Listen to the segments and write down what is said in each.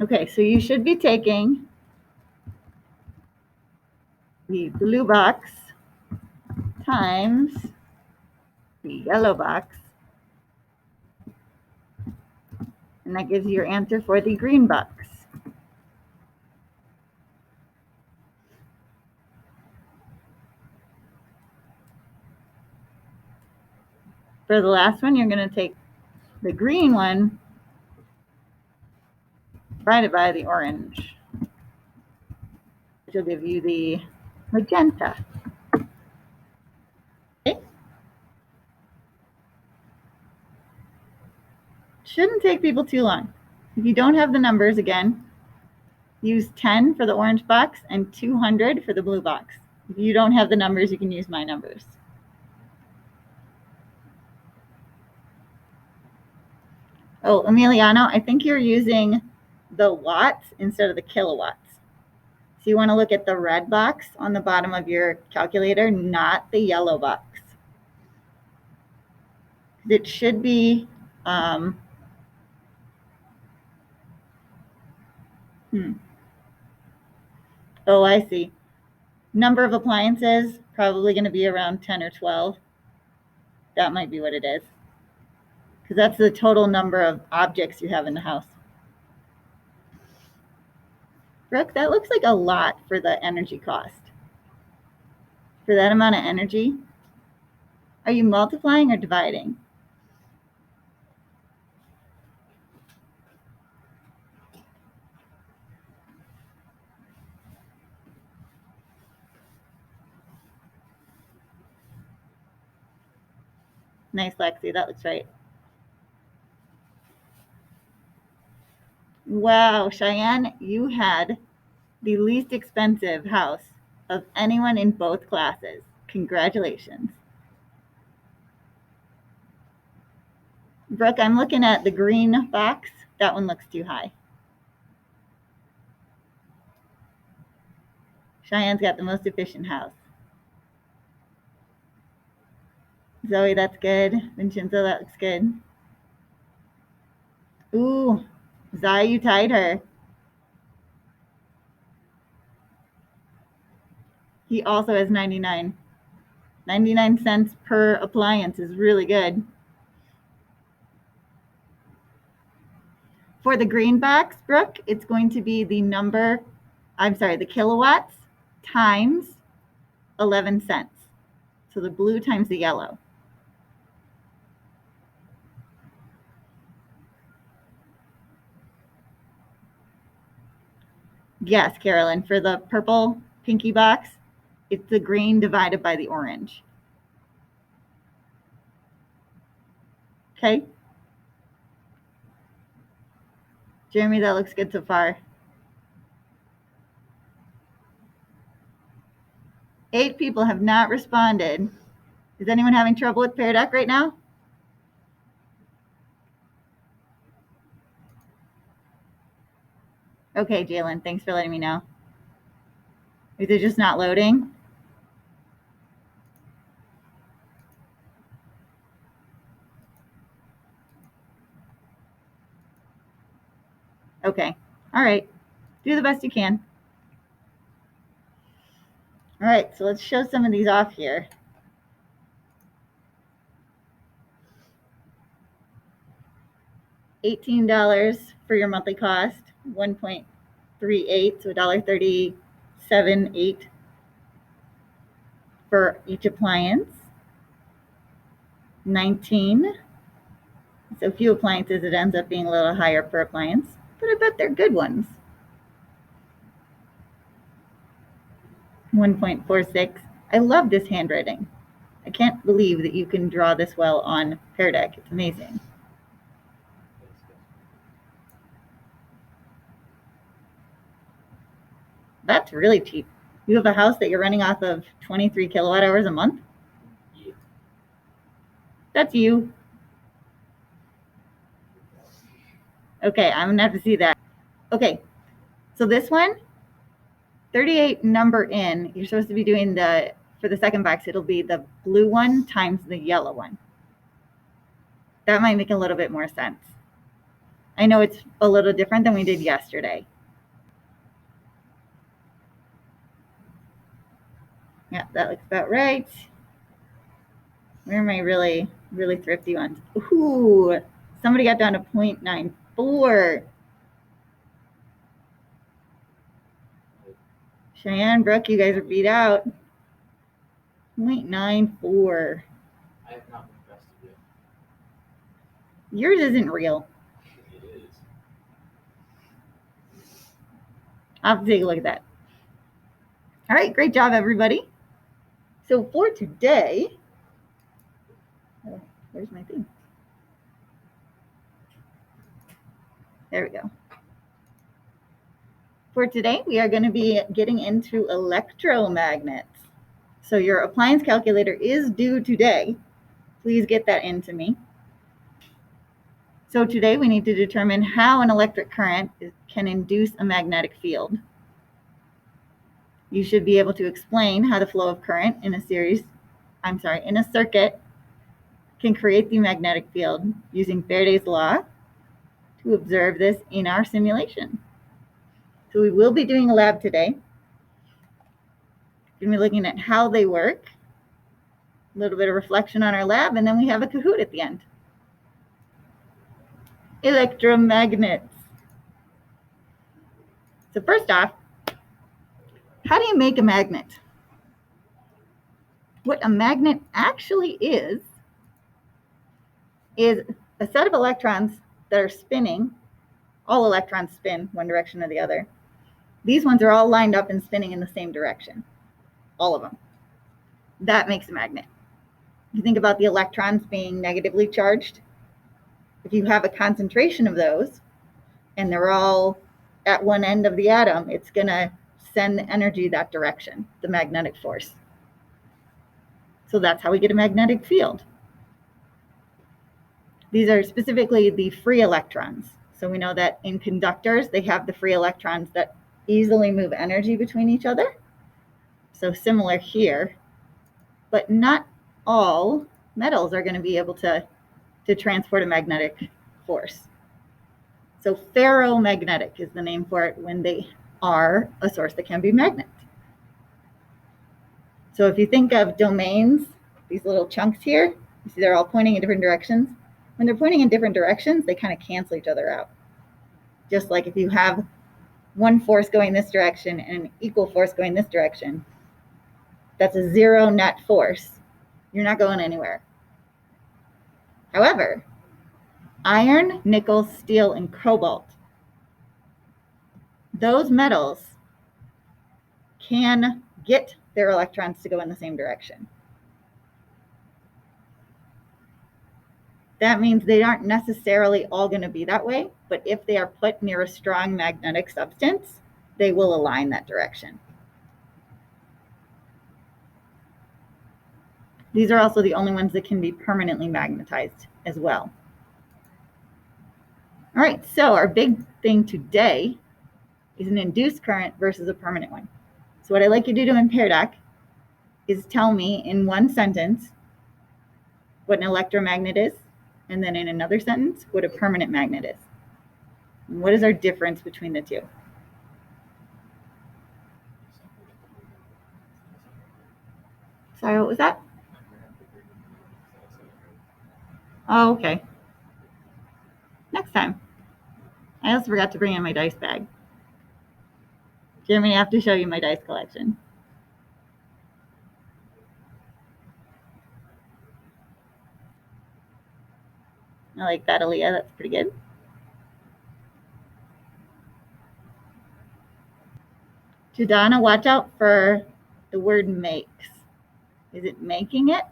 Okay, so you should be taking the blue box times the yellow box, and that gives you your answer for the green box. For the last one, you're going to take the green one divided by the orange, which will give you the magenta. Okay. Shouldn't take people too long. If you don't have the numbers, again, use 10 for the orange box and 200 for the blue box. If you don't have the numbers, you can use my numbers. Oh, Emiliano, I think you're using the watts instead of the kilowatts. So you want to look at the red box on the bottom of your calculator, not the yellow box. It should be, oh, I see. Number of appliances, probably going to be around 10 or 12. That might be what it is. Because that's the total number of objects you have in the house. Brooke, that looks like a lot for the energy cost. For that amount of energy, are you multiplying or dividing? Nice, Lexi, that looks right. Wow, Cheyenne, you had the least expensive house of anyone in both classes. Congratulations. Brooke, I'm looking at the green box. That one looks too high. Cheyenne's got the most efficient house. Zoe, that's good. Vincenzo, that looks good. Ooh, Zai, you tied her. He also has 99. 99 cents per appliance is really good. For the green box, Brooke, it's going to be the kilowatts times 11 cents. So the blue times the yellow. Yes, Carolyn, for the purple pinky box, it's the green divided by the orange. Okay. Jeremy, that looks good so far. 8 people have not responded. Is anyone having trouble with Pear Deck right now? Okay, Jalen, thanks for letting me know. Is it just not loading? Okay. All right. Do the best you can. All right, so let's show some of these off here. $18 for your monthly cost, 1.38, so $1.37.8 for each appliance. 19. So few appliances, it ends up being a little higher per appliance, but I bet they're good ones. 1.46. I love this handwriting. I can't believe that you can draw this well on Pear Deck. It's amazing. That's really cheap. You have a house that you're running off of 23 kilowatt hours a month? Yeah. That's you. Okay, I'm gonna have to see that. Okay, so this one, 38 number in, you're supposed to be doing for the second box, it'll be the blue one times the yellow one. That might make a little bit more sense. I know it's a little different than we did yesterday. Yeah, that looks about right. Where are my really, really thrifty ones? Ooh, somebody got down to 0.94. Cheyenne, Brooke, you guys are beat out. 0.94. I have not been tested yet. Yours isn't real. It is. I'll have to take a look at that. All right, great job, everybody. So for today, oh, where's my thing? There we go. For today, we are going to be getting into electromagnets. So your appliance calculator is due today. Please get that into me. So today we need to determine how an electric current can induce a magnetic field. You should be able to explain how the flow of current in a circuit can create the magnetic field using Faraday's law to observe this in our simulation. So we will be doing a lab today. We're going to be looking at how they work, a little bit of reflection on our lab, and then we have a Kahoot at the end. Electromagnets. So first off, how do you make a magnet? What a magnet actually is a set of electrons that are spinning. All electrons spin one direction or the other. These ones are all lined up and spinning in the same direction. All of them. That makes a magnet. If you think about the electrons being negatively charged, if you have a concentration of those and they're all at one end of the atom, it's going to send the energy that direction, the magnetic force. So that's how we get a magnetic field. These are specifically the free electrons. So we know that in conductors, they have the free electrons that easily move energy between each other. So similar here, but not all metals are going to be able to transport a magnetic force. So ferromagnetic is the name for it when they are a source that can be magnet. So if you think of domains, these little chunks here, you see they're all pointing in different directions. When they're pointing in different directions, they kind of cancel each other out. Just like if you have one force going this direction and an equal force going this direction, that's a zero net force. You're not going anywhere. However, iron, nickel, steel, and cobalt, those metals can get their electrons to go in the same direction. That means they aren't necessarily all going to be that way, but if they are put near a strong magnetic substance, they will align that direction. These are also the only ones that can be permanently magnetized as well. All right, so our big thing today is an induced current versus a permanent one. So what I'd like you to do in Pear Deck is tell me in one sentence what an electromagnet is, and then in another sentence what a permanent magnet is. And what is our difference between the two? Sorry, what was that? Oh, okay. Next time. I also forgot to bring in my dice bag. Jeremy, I have to show you my dice collection. I like that, Aaliyah. That's pretty good. Jadana, watch out for the word makes. Is it making it?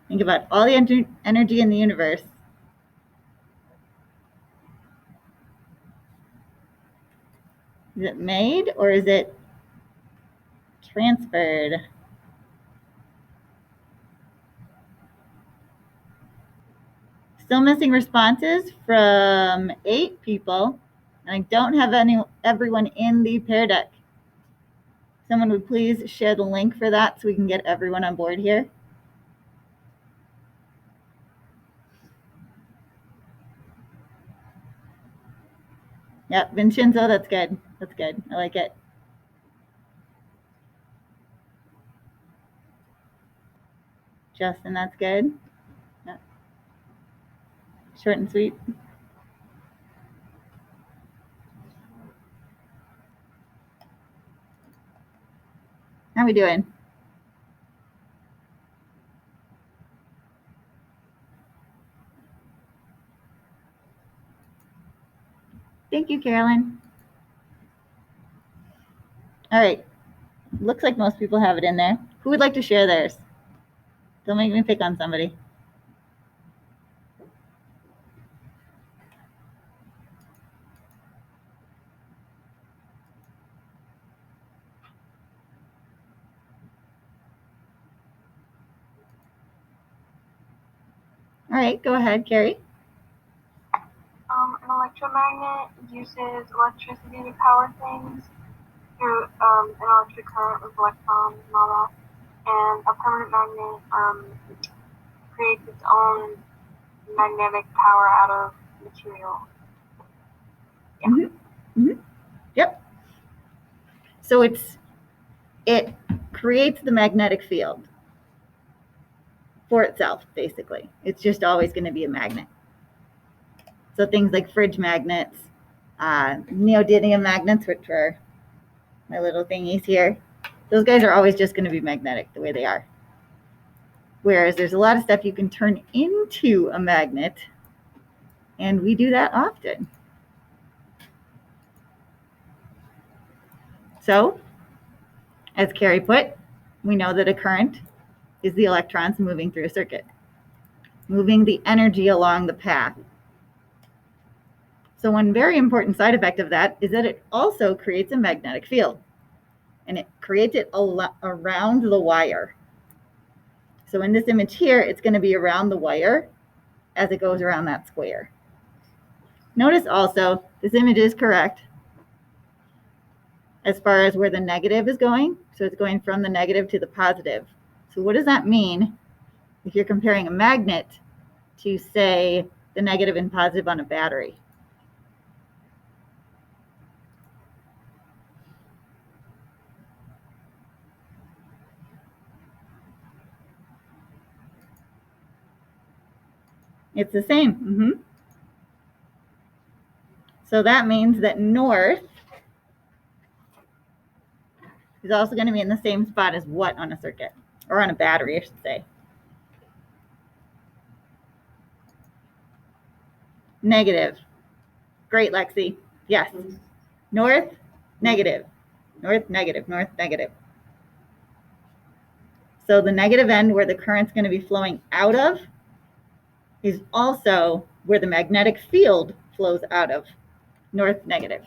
Think about all the energy in the universe. Is it made or is it transferred? Still missing responses from 8 people, and I don't have everyone in the Pear Deck. Someone would please share the link for that so we can get everyone on board here. Yep, Vincenzo, that's good. That's good. I like it. Justin, that's good. Yep. Short and sweet. How we doing? Thank you, Carolyn. All right. Looks like most people have it in there. Who would like to share theirs? Don't make me pick on somebody. All right, go ahead, Carrie. An electromagnet uses electricity to power things through an electric current with electrons and all that. And a permanent magnet creates its own magnetic power out of material. Yeah. Mm-hmm. Yep. So it creates the magnetic field for itself, basically. It's just always going to be a magnet. So things like fridge magnets, neodymium magnets, which are my little thingies here, those guys are always just going to be magnetic the way they are. Whereas there's a lot of stuff you can turn into a magnet, and we do that often. So, as Carrie put, we know that a current is the electrons moving through a circuit, moving the energy along the path. So one very important side effect of that is that it also creates a magnetic field, and it creates it around the wire. So in this image here, it's going to be around the wire as it goes around that square. Notice also, this image is correct as far as where the negative is going. So it's going from the negative to the positive. So what does that mean if you're comparing a magnet to, say, the negative and positive on a battery? It's the same. Mm-hmm. So that means that north is also going to be in the same spot as what on a circuit, or on a battery, I should say. Negative. Great, Lexi. Yes. North, negative. North, negative. North, negative. So the negative end where the current's going to be flowing out of is also where the magnetic field flows out of. North, negative.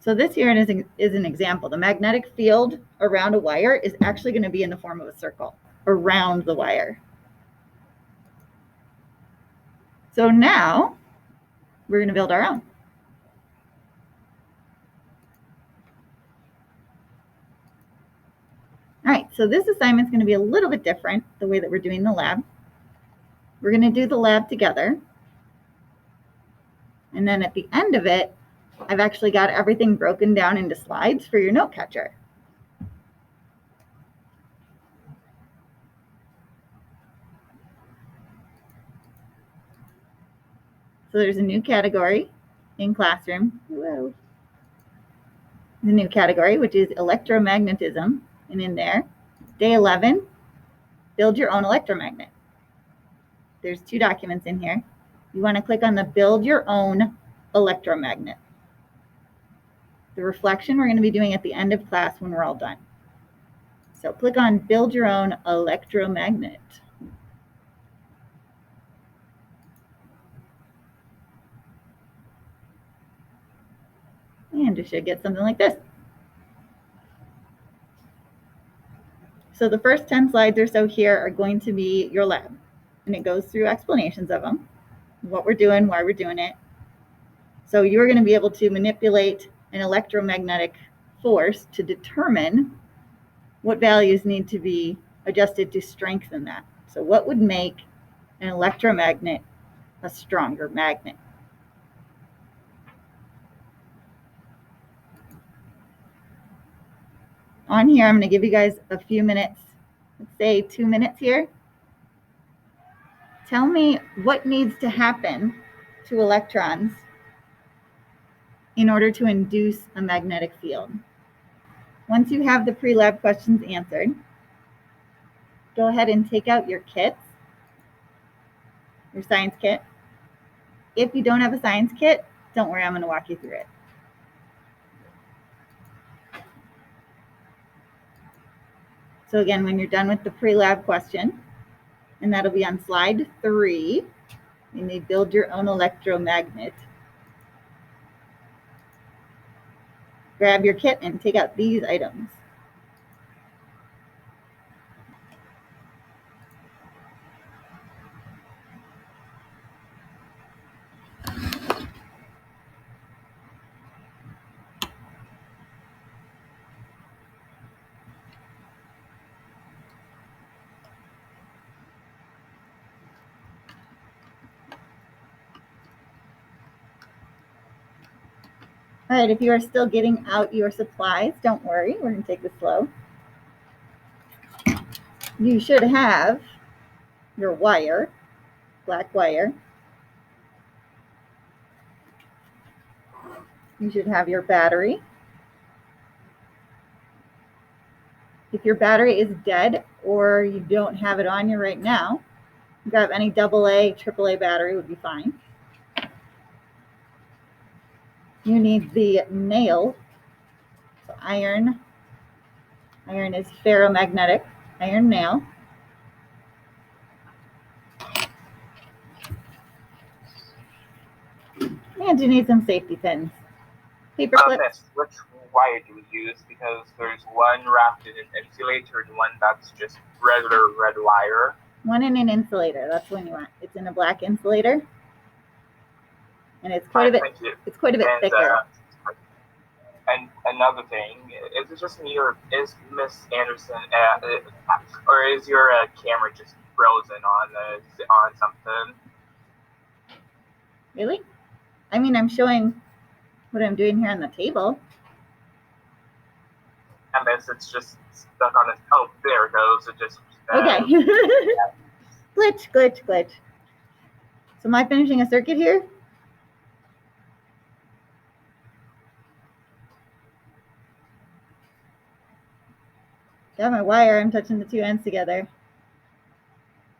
So this here is an example. The magnetic field around a wire is actually going to be in the form of a circle around the wire. So now we're going to build our own. All right, so this assignment's going to be a little bit different, the way that we're doing the lab. We're going to do the lab together. And then at the end of it, I've actually got everything broken down into slides for your note catcher. So there's a new category in classroom. Whoa. The new category, which is electromagnetism. And in there, day 11, build your own electromagnet. There's 2 documents in here. You want to click on the build your own electromagnet. The reflection we're going to be doing at the end of class when we're all done. So click on build your own electromagnet. And you should get something like this. So the first 10 slides or so here are going to be your lab. And it goes through explanations of them, what we're doing, why we're doing it. So you're going to be able to manipulate an electromagnetic force to determine what values need to be adjusted to strengthen that. So what would make an electromagnet a stronger magnet. On here, I'm going to give you guys a few minutes, let's say 2 minutes here. Tell me what needs to happen to electrons in order to induce a magnetic field. Once you have the pre-lab questions answered, go ahead and take out your kits, your science kit. If you don't have a science kit, don't worry, I'm going to walk you through it. So again, when you're done with the pre-lab question, and that'll be on slide 3, you may build your own electromagnet. Grab your kit and take out these items. All right, if you are still getting out your supplies, don't worry, we're going to take this slow. You should have your wire, black wire. You should have your battery. If your battery is dead or you don't have it on you right now, grab any AA, AAA battery would be fine. You need the nail. So iron is ferromagnetic, iron nail. And you need some safety pins. Paper clips. Miss, which wire do we use? Because there's one wrapped in an insulator and one that's just regular red wire. One in an insulator, that's the one you want. It's in a black insulator. And it's quite a bit thicker. And another thing, is it just me or is Miss Anderson, or is your camera just frozen on something? Really? I mean, I'm showing what I'm doing here on the table. And this, it's just stuck on it. Oh, there it goes. It just. Okay. Glitch. So am I finishing a circuit here? Got my wire, I'm touching the two ends together.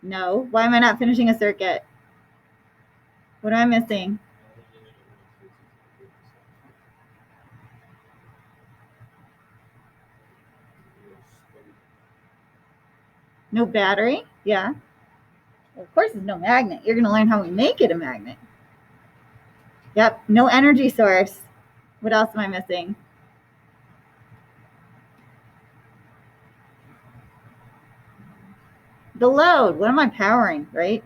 No, why am I not finishing a circuit? What am I missing? No battery? Yeah. Well, of course there's no magnet. You're going to learn how we make it a magnet. Yep, no energy source. What else am I missing? The load. What am I powering, right?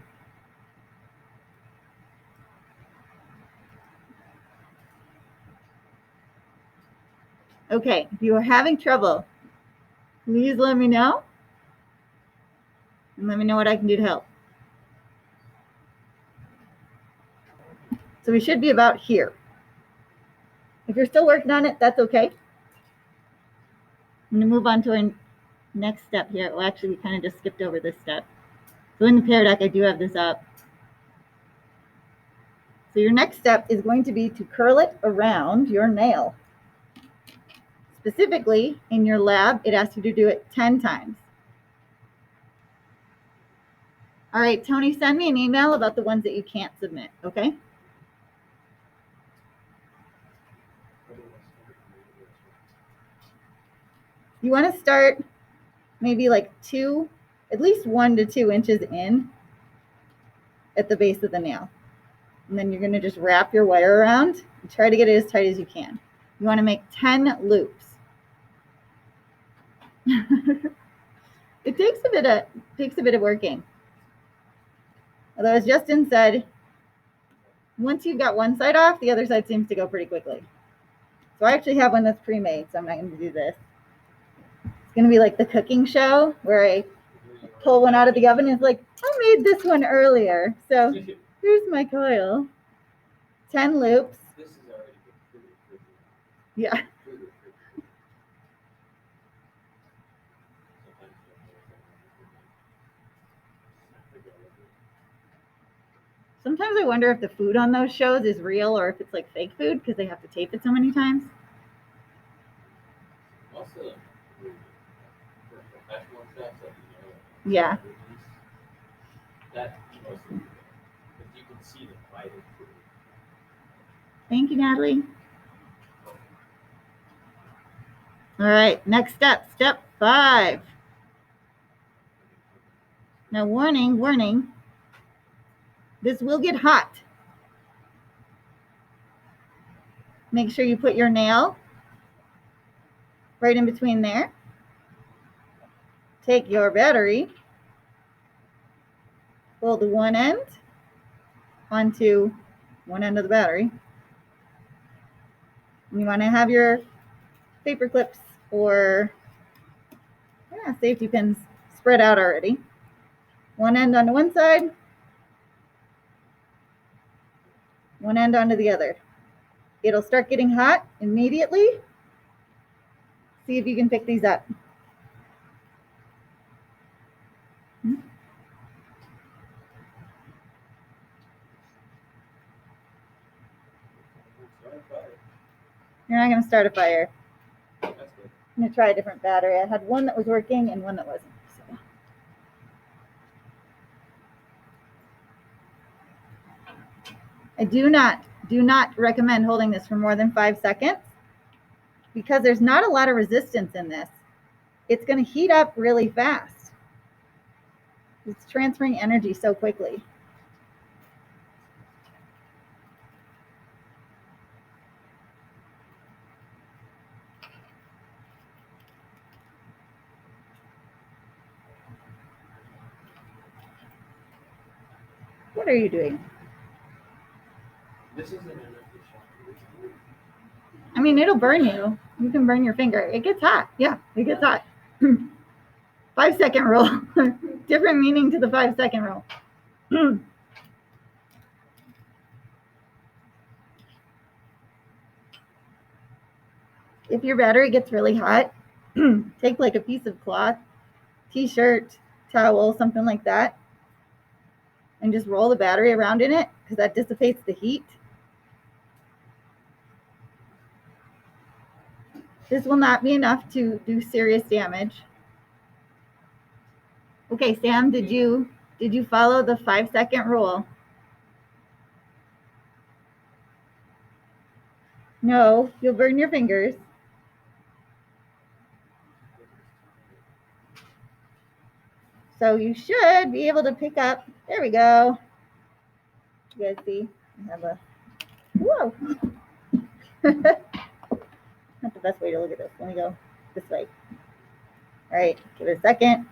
Okay, if you are having trouble, please let me know. And let me know what I can do to help. So we should be about here. If you're still working on it, that's okay. I'm going to move on to our next step here. Well, actually, we kind of just skipped over this step. So in the Pear Deck, I do have this up. So your next step is going to be to curl it around your nail. Specifically, in your lab, it asks you to do it 10 times. All right, Tony, send me an email about the ones that you can't submit, okay? You want to start maybe like at least 1 to 2 inches in at the base of the nail. And then you're going to just wrap your wire around and try to get it as tight as you can. You want to make 10 loops. It takes a bit of working. Although, as Justin said, once you've got one side off, the other side seems to go pretty quickly. So I actually have one that's pre-made, so I'm not going to do this. It's going to be like the cooking show where I pull one out of the oven and it's like, I made this one earlier. So Here's my coil. 10 loops. This is already good. Yeah. Sometimes Sometimes I wonder if the food on those shows is real or if it's like fake food because they have to tape it so many times. also, for professional stuff, so Yeah. That mostly, if you can see the fight in food. Thank you, Natalie. All right, next step, step 5. Now, warning, warning. This will get hot. Make sure you put your nail right in between there. Take your battery, pull the one end onto one end of the battery. And you want to have your paper clips or safety pins spread out already. One end onto one side, one end onto the other. It'll start getting hot immediately. See if you can pick these up. You're not going to start a fire. That's good. I'm going to try a different battery. I had one that was working and one that wasn't. So. I do not recommend holding this for more than 5 seconds because there's not a lot of resistance in this. It's going to heat up really fast. It's transferring energy so quickly. What are you doing? This isn't enough to shock. I mean, it'll burn you. You can burn your finger. It gets hot. Yeah, it gets hot. 5-second rule. Different meaning to the 5-second rule. If your battery gets really hot, take like a piece of cloth, t-shirt, towel, something like that, and just roll the battery around in it because that dissipates the heat. This will not be enough to do serious damage. Okay, Sam, did you follow the 5-second rule? No, you'll burn your fingers. So you should be able to pick up. There we go. You guys see? I have a, whoa. Not the best way to look at this. Let me go this way. All right, give it a second.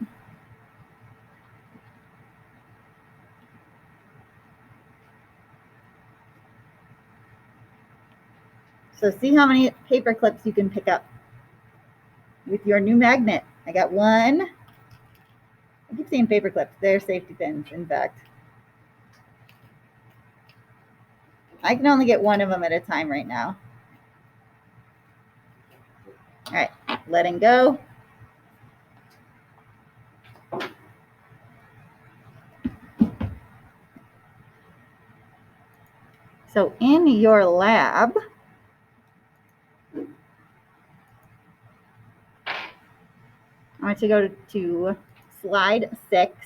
So see how many paper clips you can pick up with your new magnet. I got one. I keep saying paper clips. They're safety pins, in fact. I can only get one of them at a time right now. All right, letting go. So in your lab, I want you to go to slide 6.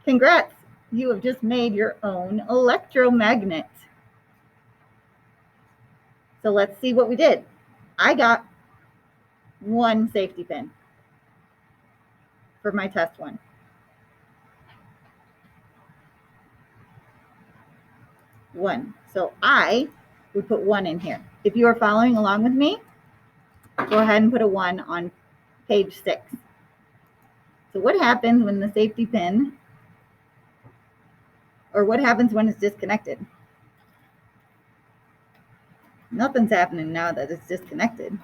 Congrats, you have just made your own electromagnet. So let's see what we did. I got one safety pin for my test one. One. So I would put 1 in here. If you are following along with me, go ahead and put a 1 on page 6. So what happens when the safety pin, or what happens when it's disconnected? Nothing's happening now that it's disconnected.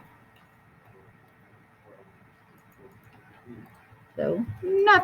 So nothing.